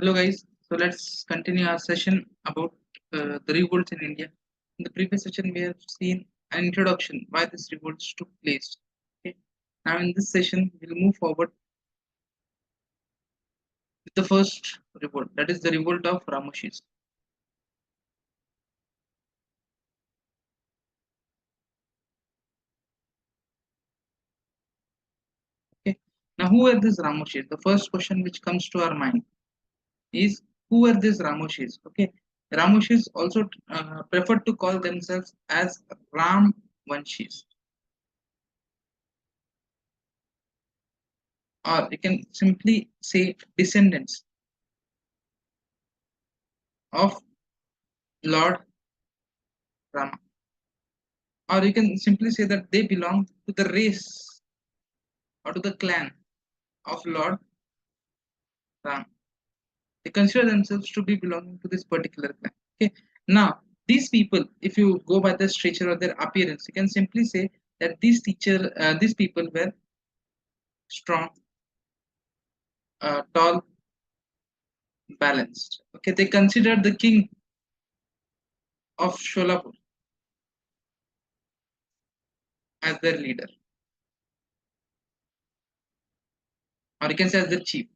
Hello guys, so let's continue our session about the revolts in India. In the previous session, we have seen an introduction why this revolts took place. Okay. Now in this session, we'll move forward with the first revolt, that is the revolt of Ramoshis. Okay. Now who were these Ramoshis? The first question which comes to our mind is who were these Ramoshis? Okay. Ramoshis also preferred to call themselves as Ram Vanshis, or you can simply say descendants of Lord Rama, or you can simply say that they belong to the race or to the clan of Lord Ram. They consider themselves to be belonging to this particular clan. Okay. Now, these people, if you go by the stature or their appearance, you can simply say that these people were strong, tall, balanced. Okay, they considered the king of Sholapur as their leader, or you can say as the chief.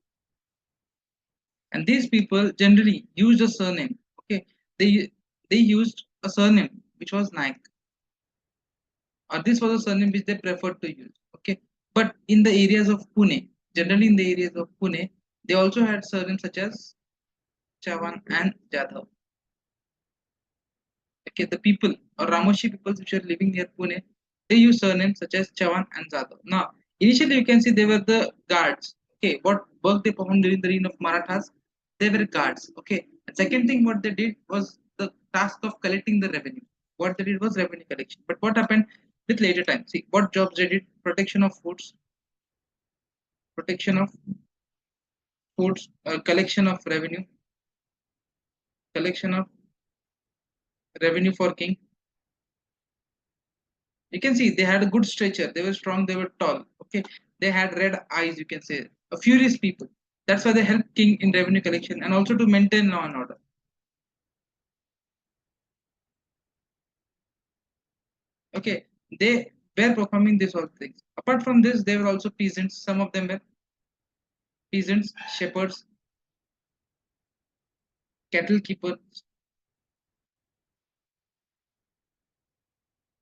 And these people generally used a surname. Okay, they used a surname which was Naik, or this was a surname which they preferred to use. Okay, but in the areas of Pune, generally in the areas of Pune, they also had surnames such as Chavan and Jadhav. Okay, the people or Ramoshi peoples which are living near Pune, they use surnames such as Chavan and Jadhav. Now, initially you can see they were the guards. Okay, what work they performed during the reign of Marathas, they were guards. Okay, and second thing what they did was the task of collecting the revenue. What they did was revenue collection. But what happened with later time? See what jobs they did: protection of foods, collection of revenue, collection of revenue for king. You can see they had a good stature. They were strong. They were tall. Okay, they had red eyes. You can say a furious people. That's why they helped king in revenue collection and also to maintain law and order. Okay, they were performing these all things. Apart from this, they were also peasants. Some of them were peasants, shepherds, cattle keepers,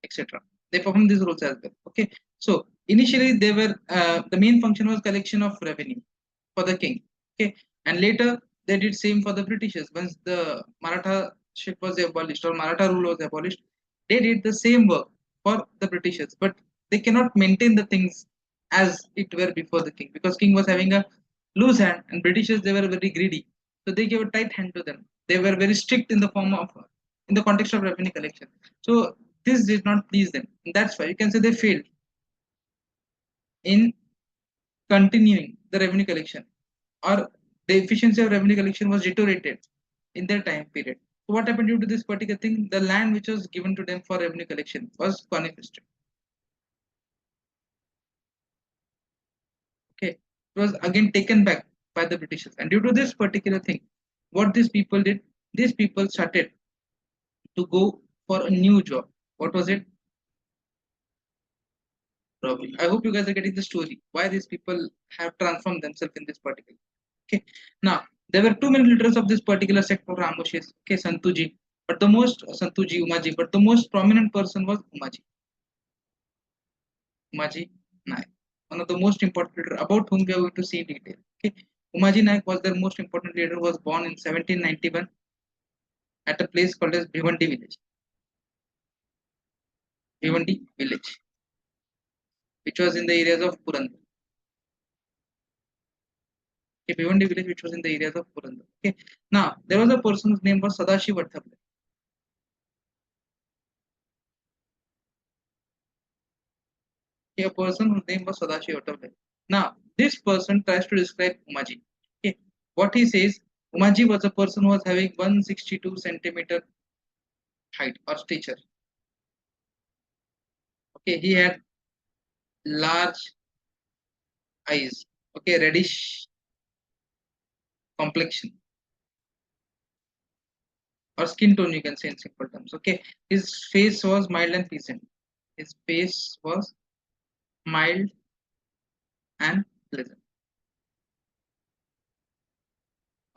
etc. They performed these roles as well. Okay, so initially they were the main function was collection of revenue for the king. Okay, and later they did same for the Britishers. Once the Maratha ship was abolished or Maratha rule was abolished, they did the same work for the Britishers, but they cannot maintain the things as it were before the king, because king was having a loose hand and Britishers they were very greedy, so they gave a tight hand to them. They were very strict in the form of in the context of revenue collection. So this did not please them. And that's why you can say they failed in continuing the revenue collection, or the efficiency of revenue collection was deteriorated in their time period. So what happened due to this particular thing? The land which was given to them for revenue collection was confiscated. Okay, it was again taken back by the Britishers, and due to this particular thing, what these people did? These people started to go for a new job. What was it? Robbing. I hope you guys are getting the story. Why these people have transformed themselves in this particular. Okay. Now there were too many leaders of this particular sect of Ramoshis. Okay, Santuji, but the most Santuji Umaji, but the most prominent person was Umaji Naik, one of the most important leader about whom we are going to see in detail. Okay, Umaji Naik was their most important leader. Was born in 1791 at a place called as Bhivandi village, which was in the areas of Purandar. Okay, Bhivandi village, which was in the areas of Purandar. Okay, now there was a person whose name was Sadashiv Vattapalli. A person whose name was Sadashiv Vattapalli. Now this person tries to describe Umaji. Okay, what he says, Umaji was a person who was having 162 centimeter height or stature. Okay, he had large eyes. Okay, reddish complexion. or skin tone, you can say in simple terms. Okay, his face was mild and pleasant. His face was mild and pleasant.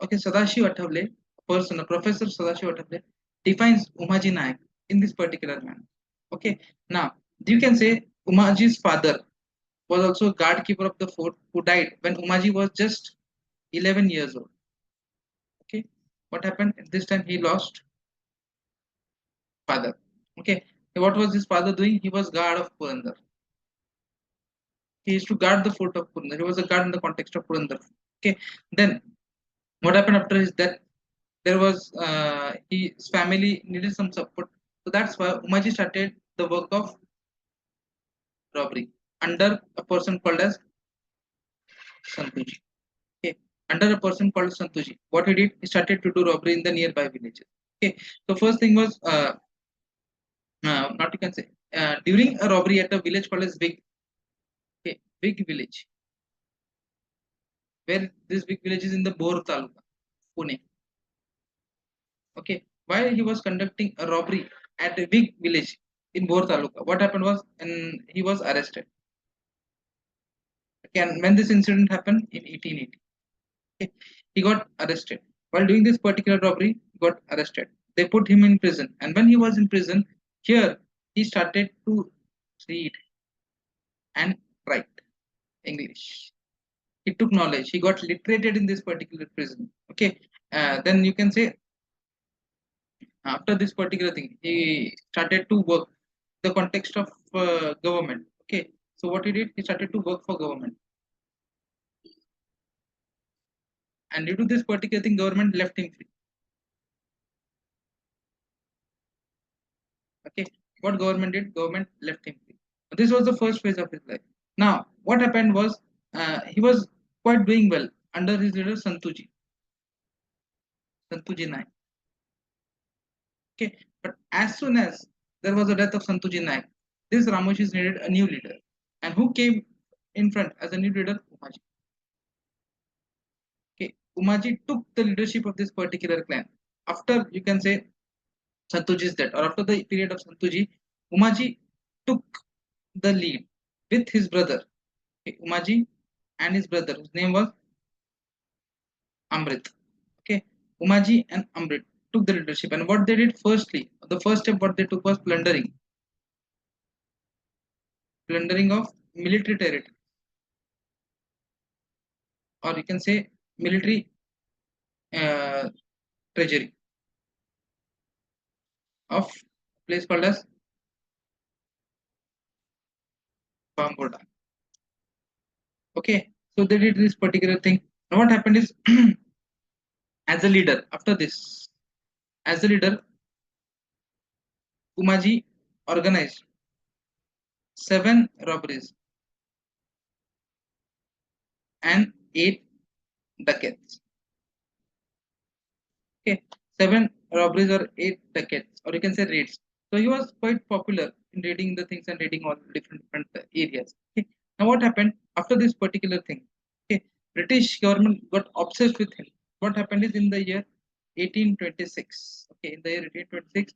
Okay, Sadashiv Athavale, person, Professor Sadashiv Athavale defines Umaji Naik in this particular manner. Okay, now you can say Umaji's father was also a guard keeper of the fort who died when Umaji was just 11 years old. Okay, what happened at this time? He lost father. Okay, what was his father doing? He was guard of Purandar. He used to guard the fort of Purandar. He was a guard in the context of Purandar. Okay, then what happened after his death? There was his family needed some support, so that's why Umaji started the work of robbery under a person called as Santuji. Okay, under a person called Santuji, what he did, he started to do robbery in the nearby villages. Okay, so first thing was not you can say during a robbery at a village called as Big, okay, Big village, where this big village is in the Bor Taluka, Pune. Okay, while he was conducting a robbery at a big village in Bor Taluka, what happened was, and he was arrested. Okay, and when this incident happened in 1880, okay, he got arrested. While doing this particular robbery, he got arrested. They put him in prison, and when he was in prison, here he started to read and write English. He took knowledge. He got literated in this particular prison. Okay, then you can say after this particular thing, he started to work the context of government. Okay, so what he did, he started to work for government, and due to this particular thing, government left him free. Okay, what government did, government left him free. This was the first phase of his life. Now what happened was, he was quite doing well under his leader Santuji Naik. Okay, but as soon as there was a death of Santuji Naik, this Ramoshis needed a new leader, and who came in front as a new leader? Umaji. Okay, Umaji took the leadership of this particular clan after, you can say, Santuji's death, or after the period of Santuji. Umaji took the lead with his brother. Okay, Umaji and his brother, whose name was Amrit. Okay, Umaji and Amrit took the leadership, and what they did, firstly, the first step what they took was plundering of military territory, or you can say military uh, treasury of a place called as Bamboda. Okay, so they did this particular thing. Now what happened is, as a leader, after this, as a leader, Umaji organized 7 robberies and 8 ducats. Okay, 7 robberies or 8 ducats, or you can say raids. So he was quite popular in raiding the things and raiding all different areas. Okay. Now what happened after this particular thing? Okay, British government got obsessed with him. What happened is, in the year 1826. Okay, in the year 1826,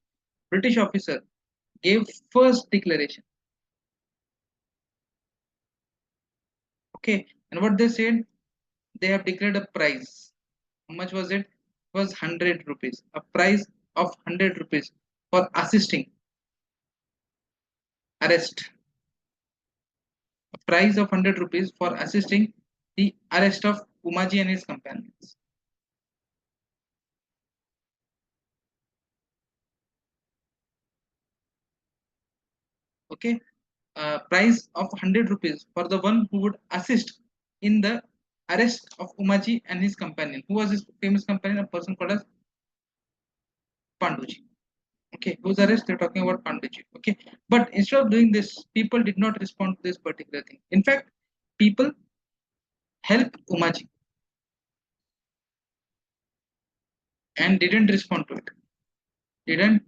British officer gave first declaration. Okay, and what they said, they have declared a prize. How much was it? It was 100 rupees. A prize of 100 rupees for assisting arrest. A prize of 100 rupees for assisting the arrest of Umaji and his companions. Okay, prize of 100 rupees for the one who would assist in the arrest of Umaji and his companion. Who was his famous companion? A person called as Panduji. Okay, whose arrest they're talking about? Panditji. Okay, but instead of doing this, people did not respond to this particular thing. In fact, people helped Umaji and didn't respond to it. Didn't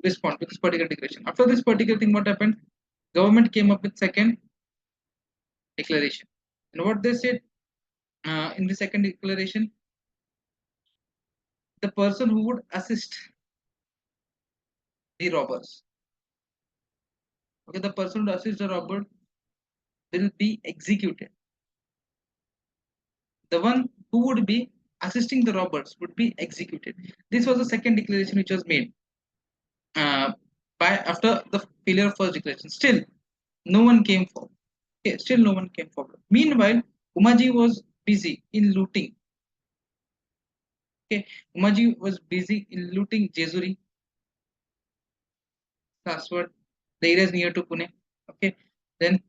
respond to this particular declaration. After this particular thing, what happened? Government came up with second declaration, and what they said in the second declaration, the person who would assist the robbers. Okay, the person who assists the robber will be executed. The one who would be assisting the robbers would be executed. This was the second declaration which was made uh, by after the failure of first declaration. Still, no one came forward. Okay, still no one came forward. Meanwhile, Umaji was busy in looting. Okay, Umaji was busy in looting Jezuri, Kaswad, the areas near to Pune. Okay, then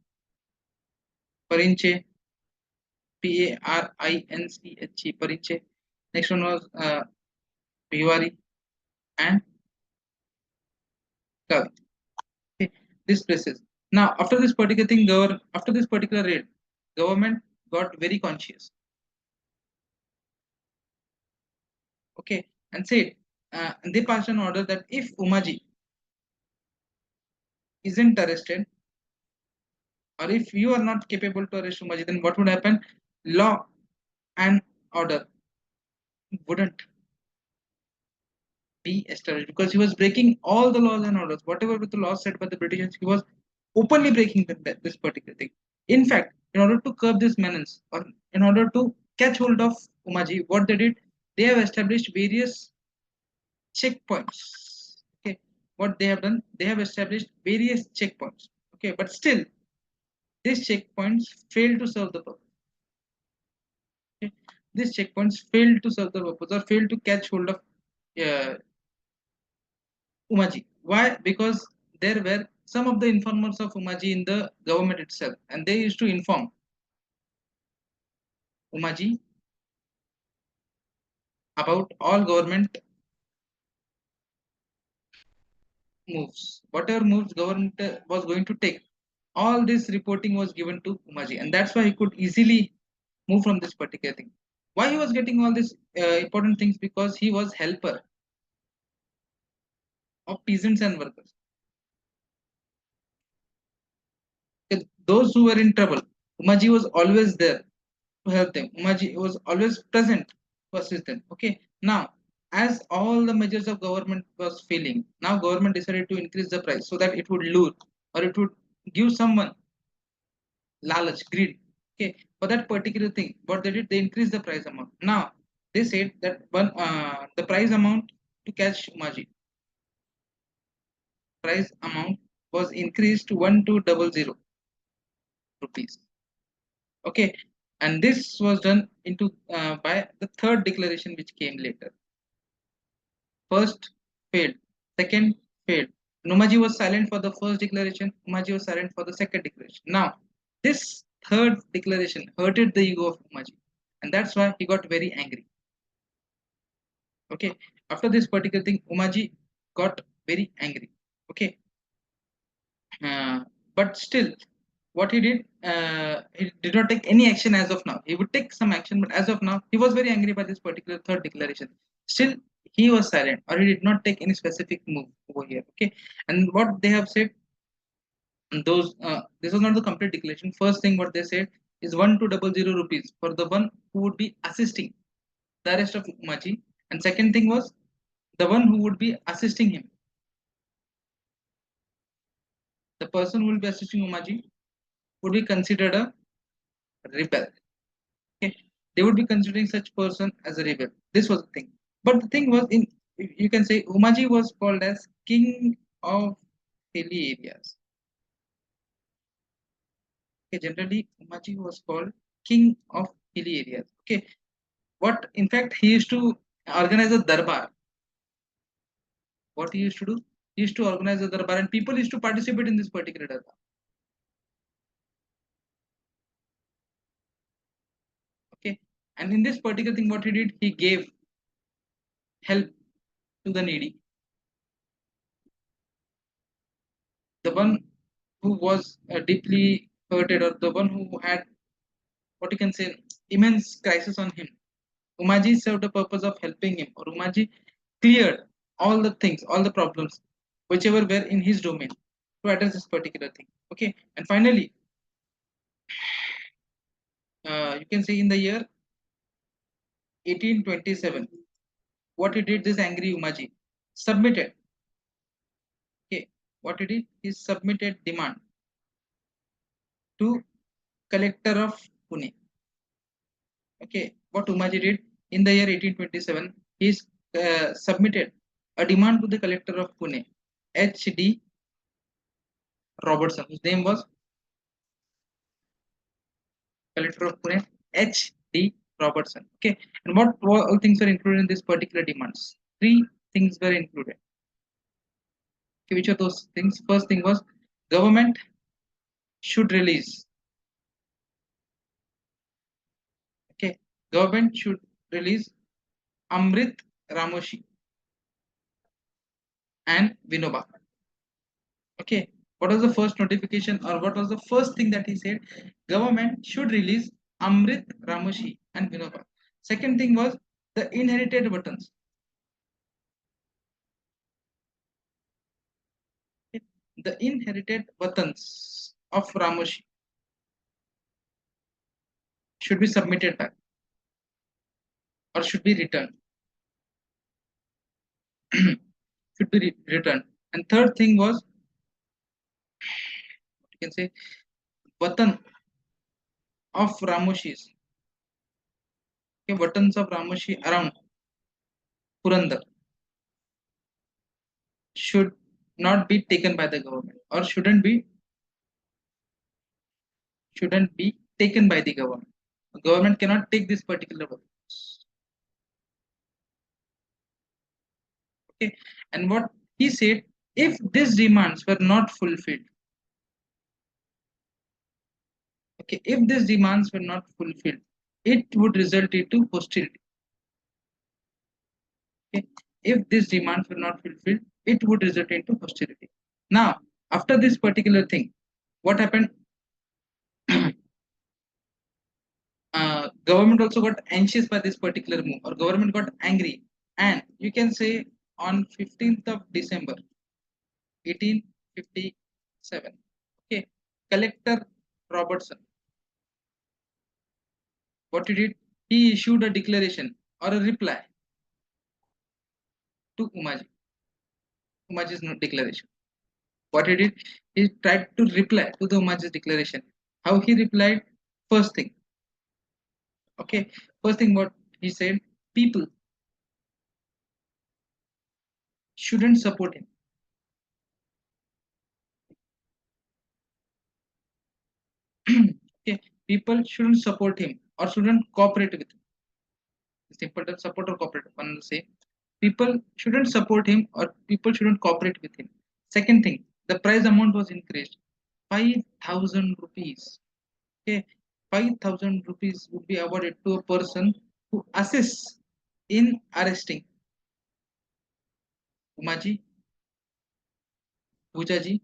Parinche, Parinche, Parinche. Next one was Bhiwari and Kavi. Okay, these places. Now, after this particular thing, after this particular raid, government got very conscious. Okay, and said, and they passed an order that if Umaji isn't arrested, or if you are not capable to arrest Umaji, then what would happen? Law and order wouldn't be established because he was breaking all the laws and orders. Whatever the laws set by the British, he was openly breaking this particular thing. In fact, in order to curb this menace, or in order to catch hold of Umaji, what they did, they have established various checkpoints. Okay, what they have done, they have established various checkpoints. Okay, but still, these checkpoints fail to serve the purpose. Okay? These checkpoints failed to serve the purpose or failed to catch hold of uh, Umaji. Why? Because there were some of the informers of Umaji in the government itself, and they used to inform Umaji about all government moves. Whatever moves government was going to take, all this reporting was given to Umaji, and that's why he could easily move from this particular thing. Why he was getting all these important things? Because he was helper of peasants and workers. Those who were in trouble, Umaji was always there to help them. Umaji was always present to assist them. Okay. Now, as all the measures of government was failing, now government decided to increase the price so that it would lure or it would give someone lalach, greed. Okay. For that particular thing, what they did, they increased the price amount. Now, they said that the price amount to catch Umaji, price amount was increased to 1200 rupees. Okay, and this was done into by the third declaration which came later. First failed, second failed. Numaji was silent for the first declaration. Umaji was silent for the second declaration. Now, this third declaration hurted the ego of Umaji, and that's why he got very angry. Okay, after this particular thing, Umaji got very angry. Okay, uh, but still, what he did not take any action as of now. He would take some action, but as of now, he was very angry by this particular third declaration. Still, he was silent, or he did not take any specific move over here. Okay, and what they have said, those this was not the complete declaration. First thing what they said is 1200 rupees for the one who would be assisting the arrest of Umaji, and second thing was the one who would be assisting him. The person who will be assisting Umaji would be considered a rebel. Okay, they would be considering such person as a rebel. This was the thing. But the thing was, in you can say Umaji was called as king of hilly areas. Okay, generally Umaji was called king of hilly areas. Okay, what in fact he used to organize a darbar. What he used to do? He used to organize a darbar, and people used to participate in this particular darbar. Okay, and in this particular thing, what he did, he gave help to the needy. The one who was deeply hurted, or the one who had what you can say immense crisis on him. Umaji served the purpose of helping him, or Umaji cleared all the things, all the problems, whichever were in his domain to address this particular thing. Okay, and finally, you can say in the year 1827, what he did, this angry Umaji submitted. Okay, what he did, he submitted demand to collector of Pune. Okay, what Umaji did in the year 1827, he submitted a demand to the collector of Pune, H.D. Robertson, whose name was collector of Pune, H.D. Robertson. Okay, and what all things were included in this particular demands? Three things were included. Okay, which are those things? First thing was government should release. Okay, government should release Amrit Ramoshi and Vinoba. Okay, what was the first notification, or what was the first thing that he said? Government should release Amrit Ramoshi and Vinoba. Second thing was the inherited buttons. Okay, the inherited buttons of Ramoshi should be submitted back or should be returned. Should be returned. And third thing was, you can say, button of Ramoshis. Okay, buttons of Ramoshi around Purandar should not be taken by the government, or shouldn't be taken by the government. The government cannot take this particular buttons. Okay, and what he said, if these demands were not fulfilled, okay, if these demands were not fulfilled, it would result into hostility. Okay, if these demands were not fulfilled, it would result into hostility. Now, after this particular thing, what happened? Government also got anxious by this particular move, or government got angry, and you can say on 15th of December 1857, okay, collector Robertson, what he did, he issued a declaration or a reply to Umaji's declaration. What he did, he tried to reply to the Umaji's declaration. How he replied? First thing, okay, first thing what he said, people shouldn't support him. Okay, people shouldn't support him or shouldn't cooperate with him. Simple term, support or cooperate, one will say people shouldn't support him or people shouldn't cooperate with him. Second thing, the prize amount was increased 5,000 rupees. Okay, 5,000 rupees would be awarded to a person who assists in arresting Umaji, Pujaji,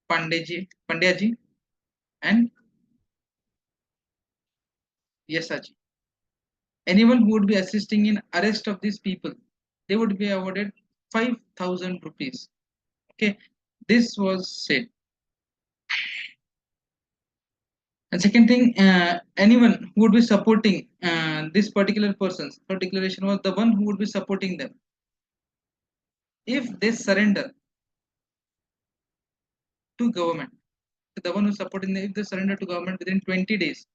Pandyaji, and Yasaji. Anyone who would be assisting in arrest of these people, they would be awarded 5,000 rupees. Okay, this was said. And second thing, anyone who would be supporting this particular person's, her declaration was the one who would be supporting them. If they surrender to government, the one who is supporting them, if they surrender to government within 20 days,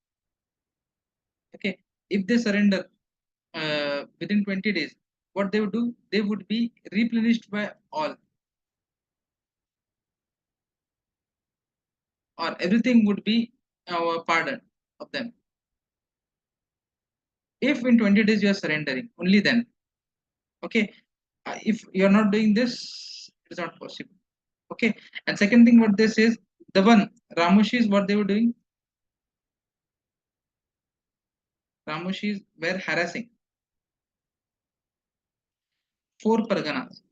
okay, if they surrender within 20 days, what they would do, they would be replenished by all, or everything would be pardoned of them. If in 20 days you are surrendering, only then, okay, if you are not doing this, it is not possible. Okay, and second thing what this is, the one Ramoshis, what they were doing, Ramoshis were harassing 4 parganas.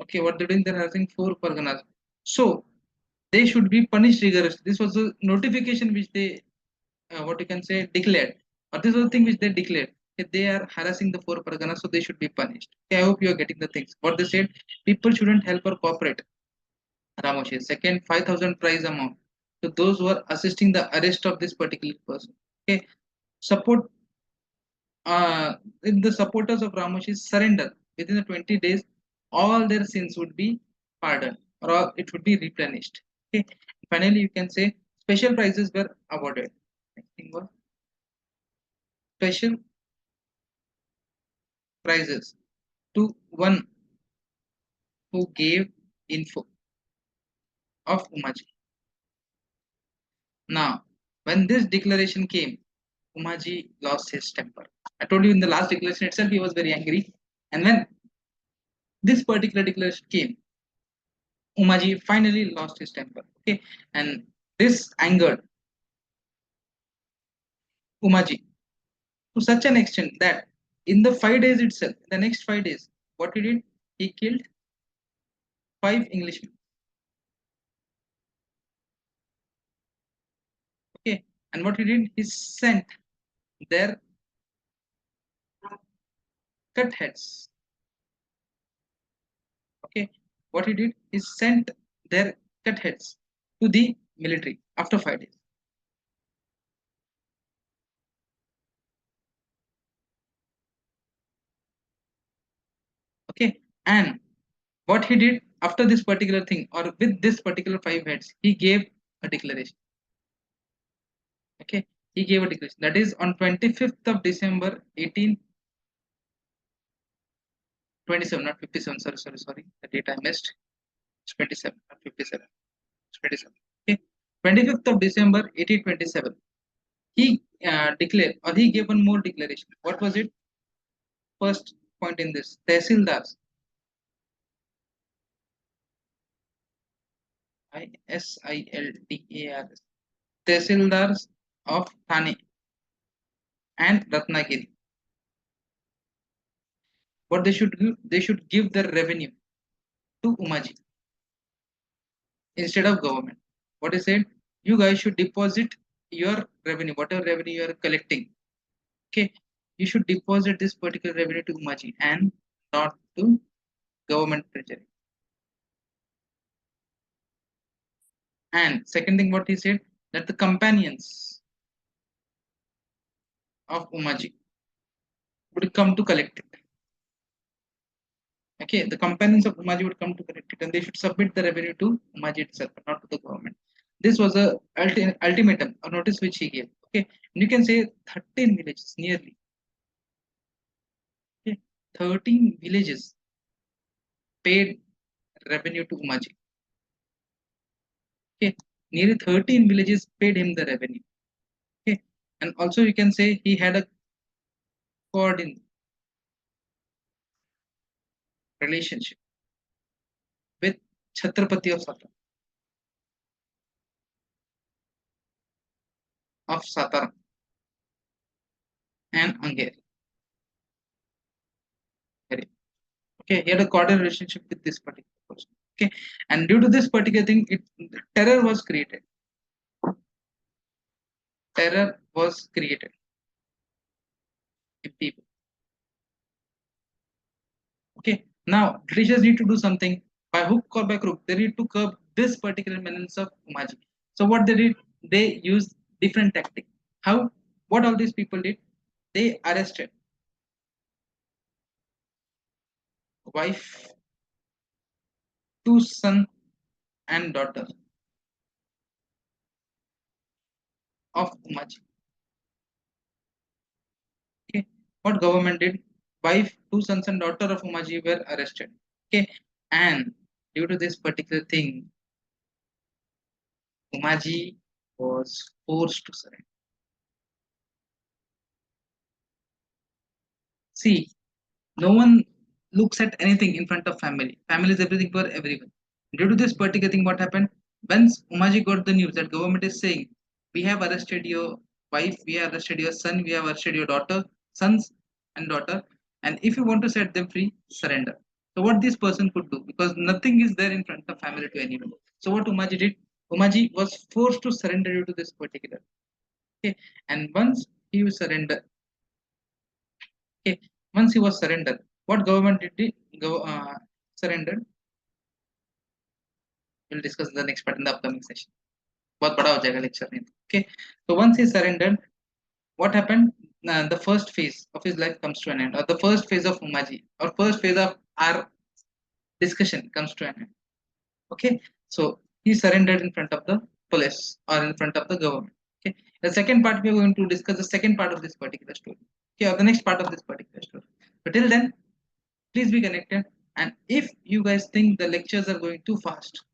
Okay, what they're doing, they're harassing 4 parganas, so they should be punished rigorously. This was a notification which they, what you can say, declared, or this was the thing which they declared, that they are harassing the 4 parganas, so they should be punished. Okay, I hope you are getting the things what they said. People shouldn't help or cooperate, Ramoshi. Second, 5,000 prize amount. to those who are assisting the arrest of this particular person. Okay, support if the supporters of Ramoshis surrender within the 20 days, all their sins would be pardoned or it would be replenished. Okay. Finally, you can say special prizes were awarded. Next thing was special prizes to one who gave info of Umaji. Now, when this declaration came, Umaji lost his temper. I told you in the last declaration itself, he was very angry. And when this particular declaration came, Umaji finally lost his temper. Okay, and this angered Umaji to such an extent that in the 5 days itself, the next 5 days, what he did, he killed 5 Englishmen. Okay, and what he did, he sent their cut heads. Okay, what he did, he sent their cut heads to the military after 5 days. Okay, and what he did after this particular thing or with this particular 5 heads, he gave a declaration. Okay, he gave a declaration that is on 25th of December 1827, not 57. Sorry, the date I missed. It's 27, not 57. It's 27. Okay, 25th of December 1827. He declared or he gave one more declaration. What was it? First point in this, Tehsildars, Isildars, Tehsildars of Thane and Ratnagiri. What they should give the revenue to Umaji instead of government. What is said? You guys should deposit your revenue, whatever revenue you are collecting. Okay, you should deposit this particular revenue to Umaji and not to government treasury. And second thing, what he said, that the companions of Umaji would come to collect it. Okay, the companions of Umaji would come to collect it, and they should submit the revenue to Umaji itself, not to the government. This was a ultimatum, a notice which he gave. Okay, and you can say 13 villages nearly. Okay, 13 villages paid revenue to Umaji. Okay, nearly 13 villages paid him the revenue. Okay, and also you can say he had a coordinate relationship with Chhatrapati of Sataram and Angeri. Okay, he had a cordial relationship with this particular person. Okay, and due to this particular thing, terror was created. Terror was created in people. Okay, now Britishers need to do something by hook or by crook. They need to curb this particular menace of Umaji. So what they did, they used different tactic. How? What all these people did? They arrested wife, two son and daughter of Umaji. Okay, what government did? Wife, two sons and daughter of Umaji were arrested. Okay, and due to this particular thing, Umaji was forced to surrender. See, no one looks at anything in front of family. Family is everything for everyone. Due to this particular thing, what happened? Once Umaji got the news that government is saying, we have arrested your wife, we have arrested your son, we have arrested your daughter, sons and daughter, and if you want to set them free, surrender. So what this person could do, because nothing is there in front of family to anyone. So what Umaji did, Umaji was forced to surrender due to this particular. Okay, and once he was surrendered, okay, once he was surrendered, what government did he go surrendered? We'll discuss the next part in the upcoming session. बहुत बड़ा हो जाएगा lecture नहीं तो. Okay, so once he surrendered, what happened? The first phase of his life comes to an end, or the first phase of Umaji, or first phase of our discussion comes to an end. Okay, so he surrendered in front of the police or in front of the government. Okay, the second part we are going to discuss the second part of this particular story. Okay, or the next part of this particular story. But till then, please be connected. And if you guys think the lectures are going too fast,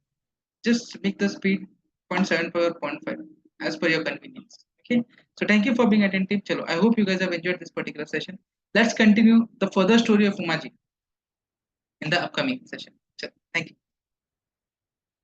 just make the speed 0.7 per 0.5 as per your convenience. Okay, so thank you for being attentive. Chalo, I hope you guys have enjoyed this particular session. Let's continue the further story of Umaji in the upcoming session. Chalo, thank you.